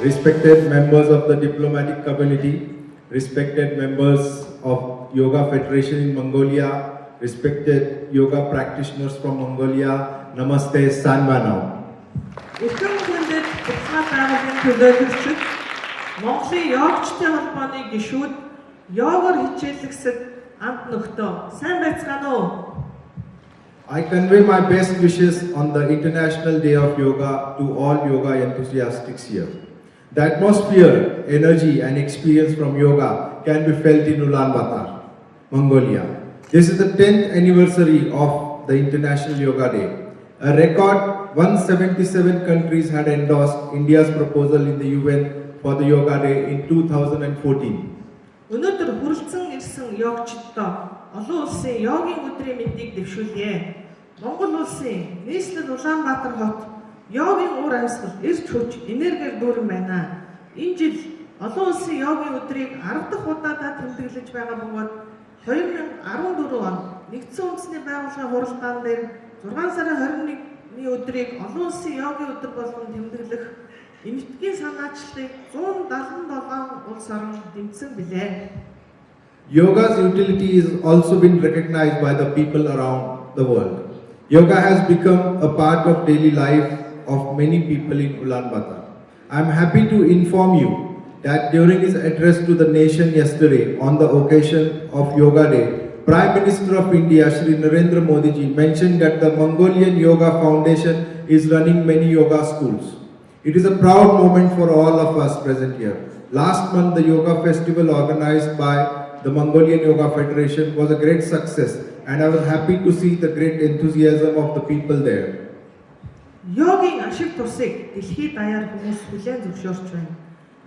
Respected members of the diplomatic community, respected members of Yoga Federation in Mongolia, respected yoga practitioners from Mongolia, Namaste, Sanbanao. Эрхэм хүндэт Улсмал байгууллагын төлөөлөгчид, Монголын йогчдын холбооны гишүүд, йогоор хичээллэгсэд амт нөхдөө сайн байцгаана уу? I convey my best wishes on the International Day of Yoga to all yoga enthusiasts here. The atmosphere, energy and experience from yoga can be felt in Ulaanbaatar, Mongolia. This is the 10th anniversary of the International Yoga Day. A record 177 countries had endorsed India's proposal in the UN for the Yoga Day in 2014. Өнөөдөр хүрэлцэн ирсэн йогчдоо олон улсын йогийн өдрийн мэндийг дэвшүүлье. Монгол улсын нийслэл Улаанбаатар хот йогийн уур амьсгал, эрч хүч, энергиэр дүүрэн байна. Энэ жил олон улсын йогийн өдрийг 10 дахь удаадаа тэмдэглэж байгаа бөгөөд 2014 он нэгдсэн үндэсний байгууллагын хуралдаан дээр 6 сарын 21-ний өдрийг олон улсын йогийн өдөр болгон тэмдэглэх эмтгэгийн санаачлалыг 177 улс орн дэмжсэн билээ. Yoga's utility is also been recognized by the people around the world. Yoga has become a part of daily life of many people in Ulaanbaatar. I am happy to inform you that during his address to the nation yesterday on the occasion of Yoga Day, Prime Minister of India Shri Narendra Modi ji mentioned that the Mongolian Yoga Foundation is running many yoga schools. It is a proud moment for all of us present here. Last month, the yoga festival organized by the Mongolian Yoga Federation was a great success, and I was happy to see the great enthusiasm of the people there. Йогийн ашиг тусыг дэлхийд даяар хүмүүс хүлээн зөвшөөрч байна.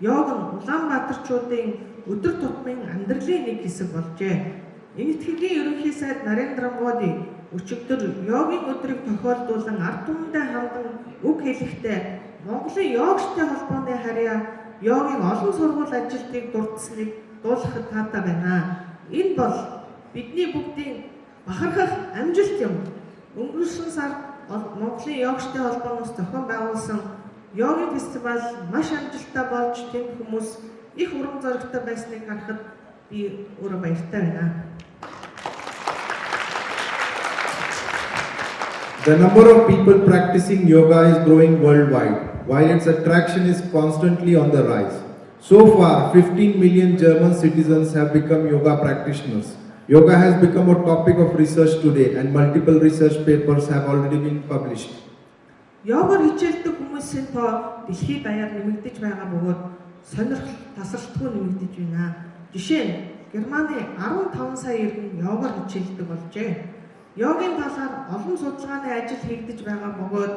Йог нь Улаанбаатарчуудын өдөр тутмын амьдралын нэг хэсэг болжээ. Энэтхэгийн ерөнхий сайд Нарендра Моди өчигдөр йогийн өдрийг тохиолдуулан ард түмэндээ хамдан үг хэлэхдээ Монголын йогчтой холбооны харьяа йогийн олон сургууль ажилтныг дурдсаныг дуулахад таатай байна. Энэ бол бидний бүгдийн бахархах амжилт юм. Өнгөрсөн сард Монголын йогчтой холбооноос зохион байгуулсан йогийн фестивал маш амжилттай болж тэнд хүмүүс их урам зоригтой байсныг харахад би өөрөө баяртай байна. The number of people practicing yoga is growing worldwide, while its attraction is constantly on the rise. So far, 15 million German citizens have become yoga practitioners. Yoga has become a topic of research today, and multiple research papers have already been published. Йогоор хичээлдэг хүмүүсийн тоо дэлхийд даяар нэмэгдэж байгаа бөгөөд сонирхол тасралтгүй нэмэгдэж байна. Жишээ нь Германы 15 сая иргэн йогоор хичээлдэг болжээ. Йогийн талаар олон судалгааны ажил хийгдэж байгаа бөгөөд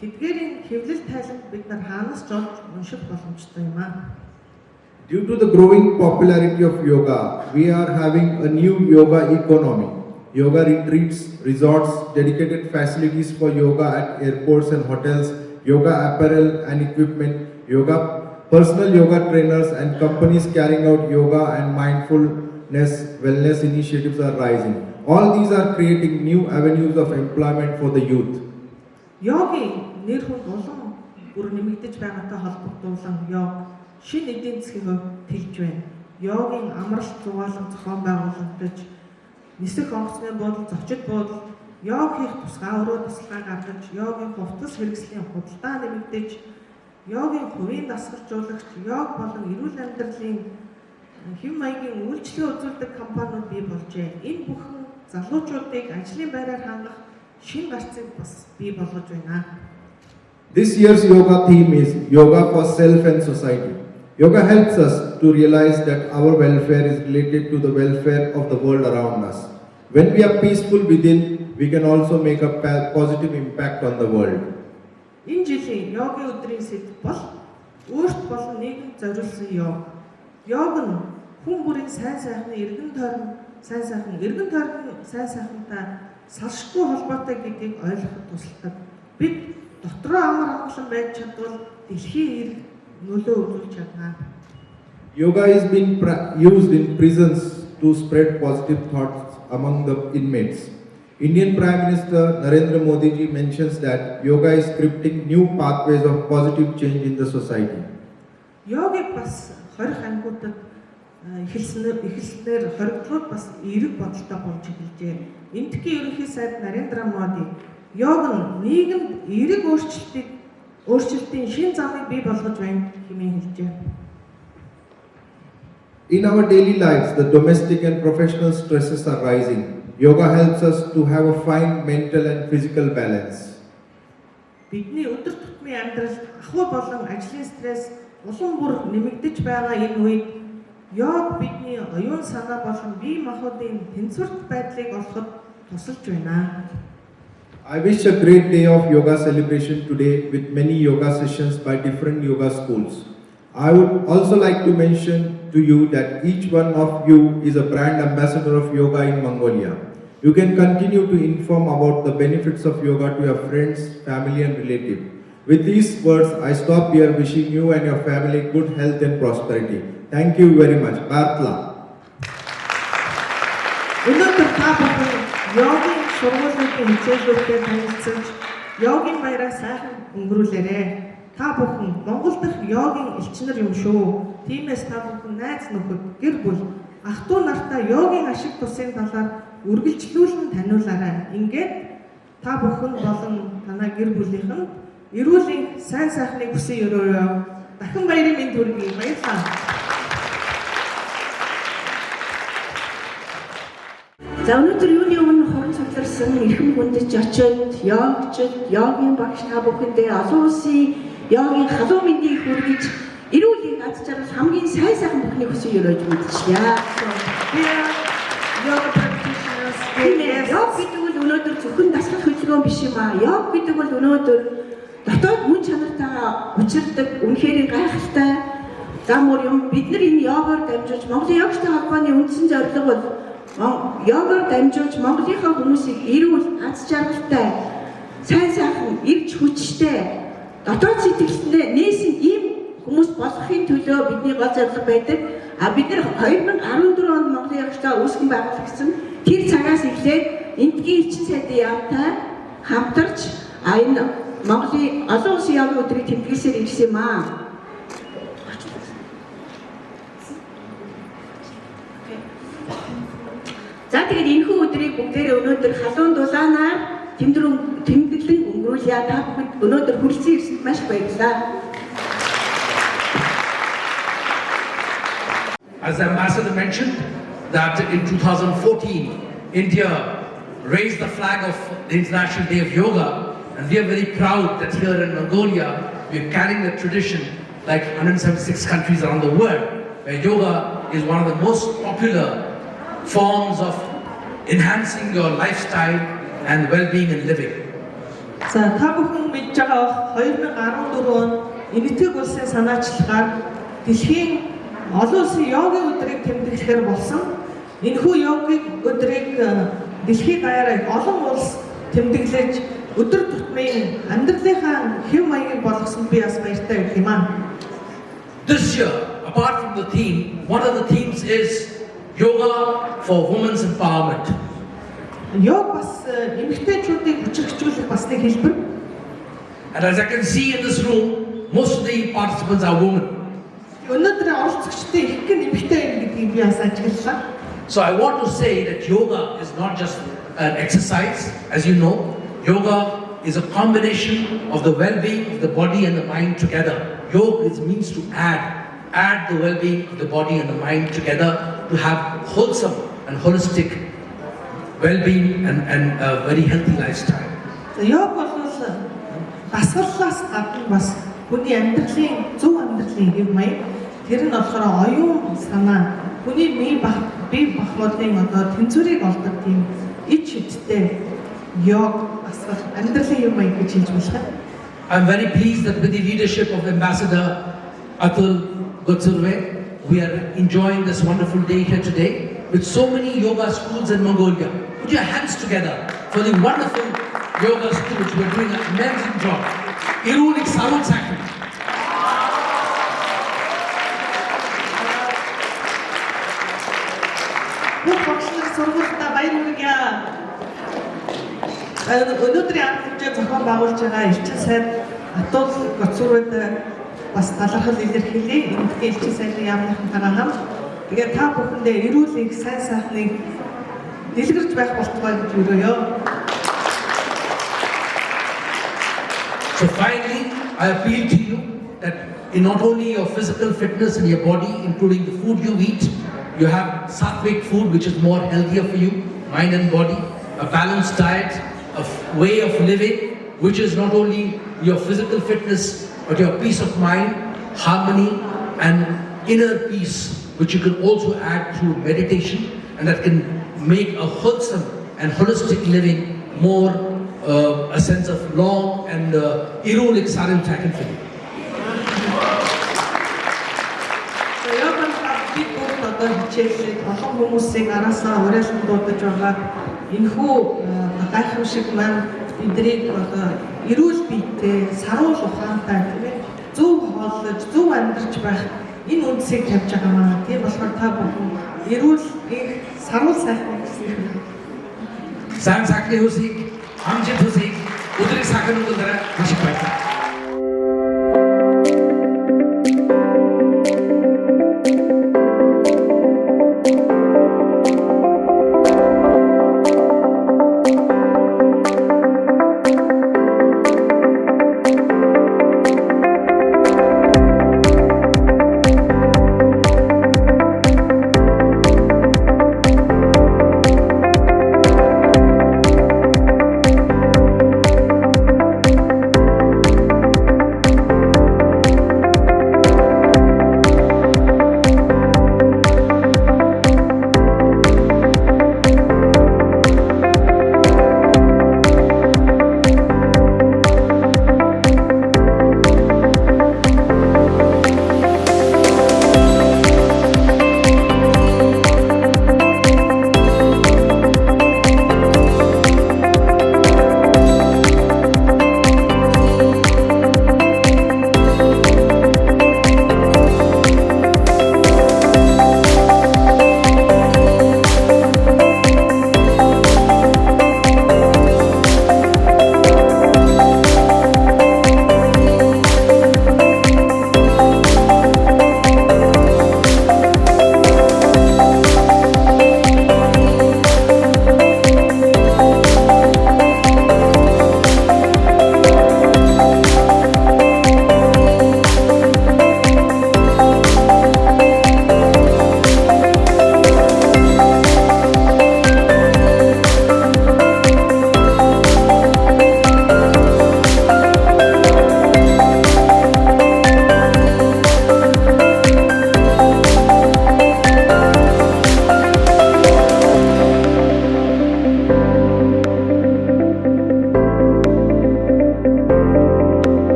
тэдгээрийн хэвлэл тайланд бид нар хаанаас ч олж унших боломжтой юм аа. Due to the growing popularity of yoga, we are having a new yoga economy. Yoga retreats, resorts, dedicated facilities for yoga at airports and hotels, yoga apparel and equipment, personal yoga trainers and companies carrying out yoga and mindfulness wellness initiatives are rising. All these are creating new avenues of employment for the youth. Йогийн нэр хүнд улам бүр нэмэгдэж байгаатай холбогдуулан йог шин эдийн засгийн хувьд тэлж байна. Йогийн амралт зугаалan зохион байгуулагдаж, нисэх онгоцны буудал, зочид буудал, йог хийх тусгай өрөө тусгай гаргаж, йогийн хувцас хэрэгслийн худалдаа нэмэгдэж, йогийн хувийн дасгалжуулагч, йог болон эрүүл амьдралын хэв маягийн үйлчлэл үзүүлдэг компаниуд бий болжээ. Энэ бүхэн залуучуудыг ажлын байраар хангах шин гарцыг бас бий болгож байна. This year's yoga theme is Yoga for Self and Society. Yoga helps us to realize that our welfare is related to the welfare of the world around us. When we are peaceful within, we can also make a positive impact on the world. Энэ жилийн йогийн өдрийн сэдэв бол өөрт болон нийгэмд зориулсан йог. Йог нь хүн бүрийн сайн сайхны эргэн тойрон сайн сайхантай салшгүй холбоотой гэдгийг ойлгоход тусалдаг. Бид дотроо амар амгалан байж чадвал дэлхийн эрг нөлөө үзүүлж чадна. Yoga is being used in prisons to spread positive thoughts among the inmates. Indian Prime Minister Narendra Modi ji mentions that yoga is scripting new pathways of positive change in the society. Йогыг бас 20 ангиудад эхэлснээр хоригдлууд бас эерэг бодолтой болж эхэлжээ. Энэтхгийн ерөнхий сайд Нарендра Моди йог нь нийгэмд эерэг өөрчлөлтийн шин замыг бий болгож байна хэмээн хэлжээ. In our daily lives, the domestic and professional stresses are rising. Yoga helps us to have a fine mental and physical balance. Бидний өдөр тутмын амьдрал ахуй болон ажлын стресс улам бүр нэмэгдэж байгаа энэ үед йог бидний оюун санаа болон бие махбодын тэнцвэрт байдлыг олоход тусалж байна. I wish a great day of yoga celebration today with many yoga sessions by different yoga schools. I would also like to mention to you that each one of you is a brand ambassador of yoga in Mongolia. You can continue to inform about the benefits of yoga to your friends, family and relatives. With these words, I stop here wishing you and your family good health and prosperity. Thank you very much. Bartla. Өнөөдөр та бүхэн йогийн сургуулиудын хичээлүүдтэй танилцж, йогийн баяраа сайхан өнгөрүүлээрэй. Та бүхэн Монгол дахь йогийн элчнэр юм шүү. Тиймээс та бүхэн найз нөхөд, гэр бүл, ах トゥ нартаа йогийн ашиг тусын талаар үргэлжлүүлэн таниулаарай. Ингээд та бүхэн болон танай гэр бүлийнхэн эрүүлийн сайн сайхныг хүсэн өрөөрөө. Дахин баярын мэнд хүргэе. Баярлалаа. За өнөөдөр юуны өмнө хорон цугларсан эрхэм хүндэж очид йогчид, йогийн багш та бүхэндээ олон улсын йогийн халуун мэндийг хүргэж эрүүл ад жаргал хамгийн сайн сайхан бүхнийг хүсэж өрөөж мэдчихье. Yoga practitioners, Йог гэдэг бол өнөөдөр зөвхөн дасгал хөдөлгөөн биш юм аа. Йог гэдэг бол өнөөдөр дотоод мөн чанартайгаа учирдаг үнэхээр гайхалтай зам мөр юм. Бид нар энэ йогоор дамжуулж Монголын йогчтой холбооны үндсэн зорилго бол йогоор дамжуулж Монголынхаа хүмүүсийг эрүүл, аз жаргалтай, сайн сайхан, эрч хүчтэй, дотоод сэтгэлдээ нээсэн ийм хүмүүс болохын төлөө бидний гол зорилго байдаг. А бид нар 2014 онд Монголын йогчтой үүсгэн байгуулагдсан. Тэр цагаас эхлээд эндгийн элчин сайдын яамтай хамтарч энэ Монголын олон улсын йогийн өдрийг тэмдэглэсээр ирсэн юм аа. За тэгээд энэхүү өдрийг бүгдээрээ өнөөдөр халуун дулаанаар тэмдэглэн өнгөрүүлье. Та бүхэнд өнөөдөр хүрэлцэн ирсэнд маш баярлалаа. As the ambassador mentioned, that in 2014, India raised the flag of the International Day of Yoga, and we are very proud that here in Mongolia, we are carrying the tradition like 176 countries around the world, where yoga is one of the most popular forms of enhancing your lifestyle and well-being and living. За та бүхэн мэдж байгаа 2014 он Энэтхэг улсын санаачлагаар дэлхийн олон улсын йогийн өдрийг тэмдэглэхээр болсон. Энэхүү йогийн өдрийг дэлхийн даяараа олон улс тэмдэглэж өдөр тутмын амьдралынхаа хэв маягийг болгосон би бас баяртай байх юм аа. This year, apart from the theme, one of the themes is yoga for women's empowerment. Йог бас эмэгтэйчүүдийг хүчрхжүүлэх бас нэг хэлбэр. And as I can see in this room, most of the participants are women. Өнөөдөр оролцогчдын их гэн эмэгтэй юм гэдгийг би бас ажиглалаа. So I want to say that yoga is not just an exercise. As you know, yoga is a combination of the well-being of the body and the mind together. Yoga means to add the well-being of the body and the mind together to have wholesome and holistic well-being and a very healthy lifestyle. Йог бол дасгаллаас гадна бас хүний амьдралын зөв амьдралын хэв маяг тэр нь болохоор оюун санаа хүний бие махбодын тэнцвэрийг олдог тийм ич хиттэй йог асгал амьдралын хэв маяг гэж хэлж байна. I'm very pleased that with the leadership of Ambassador Atul Gotsurve, we are enjoying this wonderful day here today with so many yoga schools in Mongolia. Put your hands together for the wonderful yoga schools who are doing an amazing job. Irulik Sarul Sakhi. Бүх багшлах сургуультай баяр хүргье. Өнөөдрийн арга хэмжээ зохион байгуулж байгаа элчин сайд Атул Гоцүрвэд бас талархал илэрхийлье. Эндхийн элчин сайдын яамныхантайгаа хамт тэгээд та бүхэндээ эрүүлэг сайн сайхныг дэлгэрж байх болтугай гэж өрөөё. So finally, I appeal to you that in not only your physical fitness in your body, including the food you eat, you have sattvic food which is more healthier for you, mind and body, a balanced diet, a way of living which is not only your physical fitness but your peace of mind, harmony and inner peace which you can also add through meditation, and that can make a wholesome and holistic living more a sense of long and irulik saril taken for you. Хичээлээд олон хүмүүсийг араасаа уриалсан дуудаж байгаа энэхүү гайхамшиг маань биднийг эрүүл биетэй, саруул ухаантай тийм ээ зөв хооллож, зөв амьдарч байх энэ үндсийг тавьж байгаа маа. Тийм болохоор та бүхэн эрүүл саруул сайхан гэсэн. Сайн сайхны хүсийг, амжилт хүсийг өдрийг сайхан өнгөрөөрэй. Маш их баярлалаа.